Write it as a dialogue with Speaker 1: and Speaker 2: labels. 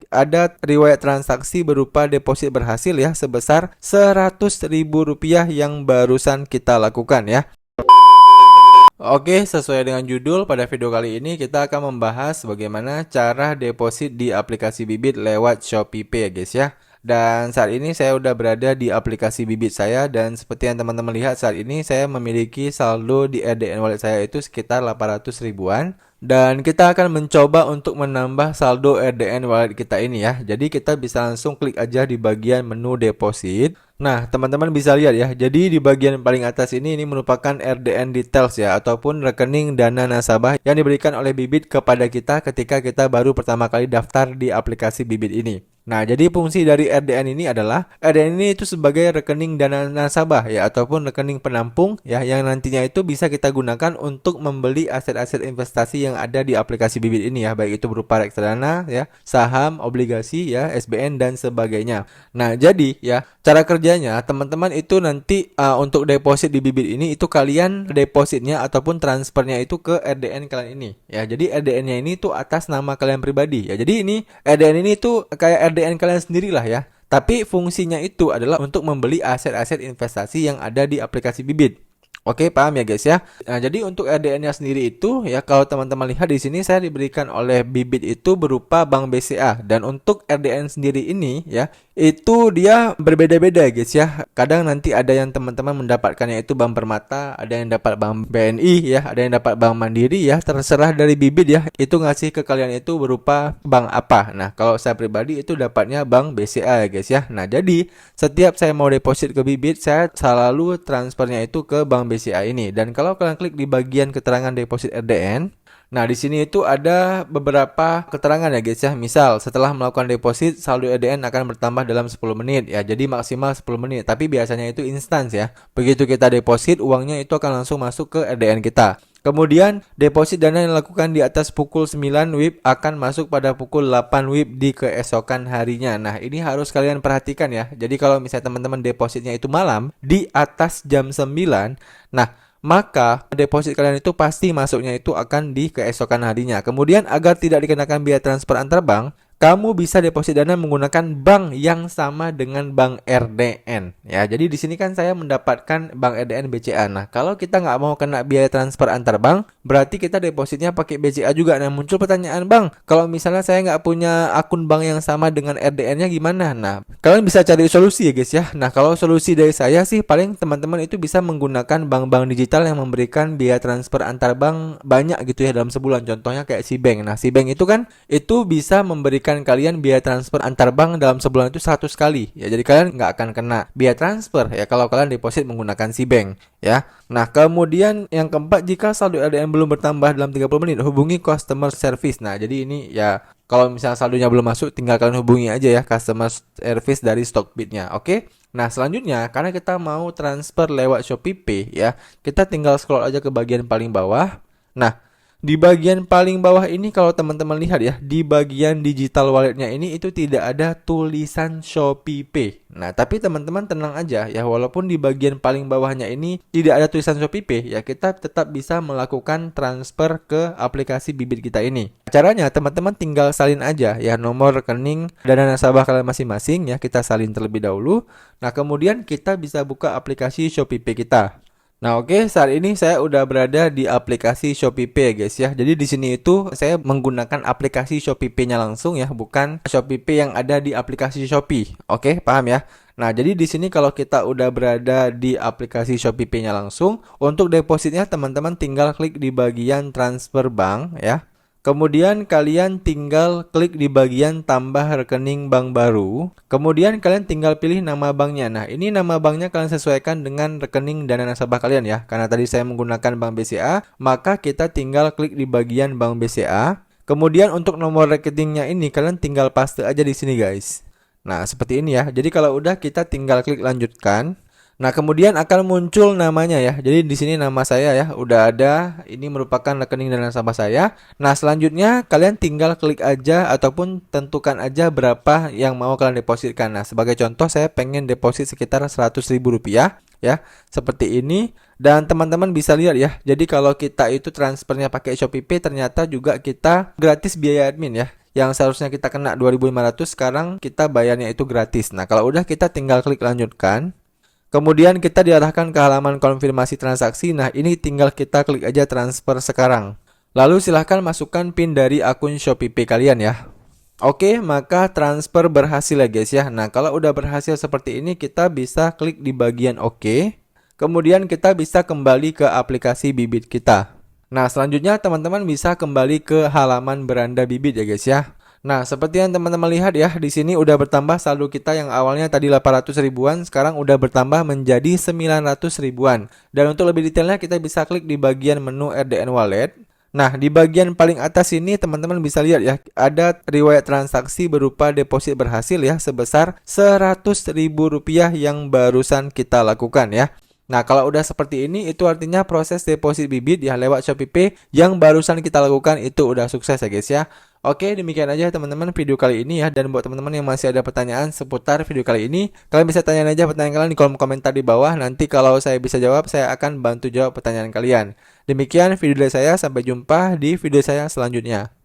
Speaker 1: ada riwayat transaksi berupa deposit berhasil ya sebesar Rp100.000 yang barusan kita lakukan ya. Oke, sesuai dengan judul, pada video kali ini kita akan membahas bagaimana cara deposit di aplikasi Bibit lewat ShopeePay ya guys ya. Dan saat ini saya udah berada di aplikasi Bibit saya, dan seperti yang teman-teman lihat saat ini saya memiliki saldo di RDN wallet saya itu sekitar 800 ribuan. Dan kita akan mencoba untuk menambah saldo RDN wallet kita ini ya. Jadi kita bisa langsung klik aja di bagian menu deposit. Nah, teman-teman bisa lihat ya. Jadi di bagian paling atas ini merupakan RDN details ya, ataupun rekening dana nasabah yang diberikan oleh Bibit kepada kita ketika kita baru pertama kali daftar di aplikasi Bibit ini. Nah, jadi fungsi dari RDN ini adalah RDN ini itu sebagai rekening dana nasabah ya, ataupun rekening penampung ya, yang nantinya itu bisa kita gunakan untuk membeli aset-aset investasi yang ada di aplikasi Bibit ini ya, baik itu berupa reksadana ya, saham, obligasi ya, SBN dan sebagainya. Nah, jadi ya, cara kerjanya teman-teman itu nanti untuk deposit di Bibit ini itu kalian depositnya ataupun transfernya itu ke RDN kalian ini ya. Jadi RDN-nya ini tuh atas nama kalian pribadi ya. Jadi ini RDN ini tuh kayak RDN kalian sendirilah ya. Tapi fungsinya itu adalah untuk membeli aset-aset investasi yang ada di aplikasi Bibit. Oke, paham ya guys ya. Nah, jadi untuk RDN-nya sendiri itu ya, kalau teman-teman lihat di sini saya diberikan oleh Bibit itu berupa Bank BCA, dan untuk RDN sendiri ini ya, itu dia berbeda-beda guys ya. Kadang nanti ada yang teman-teman mendapatkannya itu Bank Permata, ada yang dapat Bank BNI ya, ada yang dapat Bank Mandiri ya, terserah dari Bibit ya. Itu ngasih ke kalian itu berupa bank apa. Nah, kalau saya pribadi itu dapatnya Bank BCA ya guys ya. Nah, jadi setiap saya mau deposit ke Bibit, saya selalu transfernya itu ke Bank BCA ini. Dan kalau kalian klik di bagian keterangan deposit RDN, nah di sini itu ada beberapa keterangan ya guys ya. Misal setelah melakukan deposit, saldo RDN akan bertambah dalam 10 menit ya. Jadi maksimal 10 menit. Tapi biasanya itu instan ya. Begitu kita deposit, uangnya itu akan langsung masuk ke RDN kita. Kemudian deposit dana yang dilakukan di atas pukul 9 WIB akan masuk pada pukul 8 WIB di keesokan harinya. Nah, ini harus kalian perhatikan ya. Jadi kalau misalnya teman-teman depositnya itu malam di atas jam 9, nah maka deposit kalian itu pasti masuknya itu akan di keesokan harinya. Kemudian agar tidak dikenakan biaya transfer antar bank, kamu bisa deposit dana menggunakan bank yang sama dengan bank RDN. Ya, jadi di sini kan saya mendapatkan bank RDN BCA. Nah, kalau kita nggak mau kena biaya transfer antar bank, berarti kita depositnya pakai BCA juga. Nah, muncul pertanyaan, Bang, kalau misalnya saya nggak punya akun bank yang sama dengan RDN-nya gimana? Nah, kalian bisa cari solusi ya guys ya. Nah, kalau solusi dari saya sih paling teman-teman itu bisa menggunakan bank-bank digital yang memberikan biaya transfer antar bank banyak gitu ya dalam sebulan. Contohnya kayak Sibank. Nah, Sibank itu kan itu bisa memberikan kalian biaya transfer antar bank dalam sebulan itu 100 kali ya. Jadi kalian nggak akan kena biaya transfer ya kalau kalian deposit menggunakan Sibank ya. Nah, kemudian yang keempat, jika saldo RDN belum bertambah dalam 30 menit, hubungi customer service. Nah, jadi ini ya, kalau misalnya saldonya belum masuk, tinggal kalian hubungi aja ya customer service dari Stockbit-nya. Oke. Nah, selanjutnya karena kita mau transfer lewat ShopeePay ya, kita tinggal scroll aja ke bagian paling bawah. Nah, di bagian paling bawah ini kalau teman-teman lihat ya, di bagian digital walletnya ini itu tidak ada tulisan ShopeePay. Nah, tapi teman-teman tenang aja ya, walaupun di bagian paling bawahnya ini tidak ada tulisan ShopeePay ya, kita tetap bisa melakukan transfer ke aplikasi Bibit kita ini. Caranya teman-teman tinggal salin aja ya nomor rekening dana nasabah kalian masing-masing ya, kita salin terlebih dahulu. Nah, kemudian kita bisa buka aplikasi ShopeePay kita. Nah, oke, saat ini saya udah berada di aplikasi ShopeePay ya guys ya. Jadi di sini itu saya menggunakan aplikasi ShopeePay-nya langsung ya, bukan ShopeePay yang ada di aplikasi Shopee. Oke, paham ya? Nah, jadi di sini kalau kita udah berada di aplikasi ShopeePay-nya langsung, untuk depositnya teman-teman tinggal klik di bagian transfer bank ya. Kemudian kalian tinggal klik di bagian tambah rekening bank baru. Kemudian kalian tinggal pilih nama banknya. Nah, ini nama banknya kalian sesuaikan dengan rekening dana nasabah kalian ya. Karena tadi saya menggunakan bank BCA, maka kita tinggal klik di bagian bank BCA. Kemudian untuk nomor rekeningnya ini kalian tinggal paste aja di sini guys. Nah, seperti ini ya. Jadi kalau udah, kita tinggal klik lanjutkan. Nah, kemudian akan muncul namanya ya. Jadi di sini nama saya ya udah ada. Ini merupakan rekening dana nasabah saya. Nah, selanjutnya kalian tinggal klik aja ataupun tentukan aja berapa yang mau kalian depositkan. Nah, sebagai contoh saya pengen deposit sekitar Rp100.000 ya. Seperti ini. Dan teman-teman bisa lihat ya. Jadi kalau kita itu transfernya pakai ShopeePay, ternyata juga kita gratis biaya admin ya. yang seharusnya kita kena 2.500, sekarang kita bayarnya itu gratis. Nah, kalau udah kita tinggal klik lanjutkan. Kemudian kita diarahkan ke halaman konfirmasi transaksi. Nah, ini tinggal kita klik aja transfer sekarang. Lalu silahkan masukkan PIN dari akun Shopee Pay kalian ya. Oke, maka transfer berhasil ya guys ya. Nah, kalau udah berhasil seperti ini, kita bisa klik di bagian OK. Kemudian kita bisa kembali ke aplikasi Bibit kita. Nah, selanjutnya teman-teman bisa kembali ke halaman beranda Bibit ya guys ya. Nah, seperti yang teman-teman lihat ya, di sini udah bertambah saldo kita yang awalnya tadi 800 ribuan, sekarang udah bertambah menjadi 900 ribuan. Dan untuk lebih detailnya kita bisa klik di bagian menu RDN Wallet. Nah, di bagian paling atas ini teman-teman bisa lihat ya, ada riwayat transaksi berupa deposit berhasil ya, sebesar 100 ribu rupiah yang barusan kita lakukan ya. Nah, kalau udah seperti ini, itu artinya proses deposit Bibit ya lewat Shopee Pay yang barusan kita lakukan itu udah sukses ya guys ya. Oke, demikian aja teman-teman video kali ini ya. Dan buat teman-teman yang masih ada pertanyaan seputar video kali ini, kalian bisa tanya aja pertanyaan kalian di kolom komentar di bawah. Nanti kalau saya bisa jawab, saya akan bantu jawab pertanyaan kalian. Demikian video dari saya, sampai jumpa di video saya selanjutnya.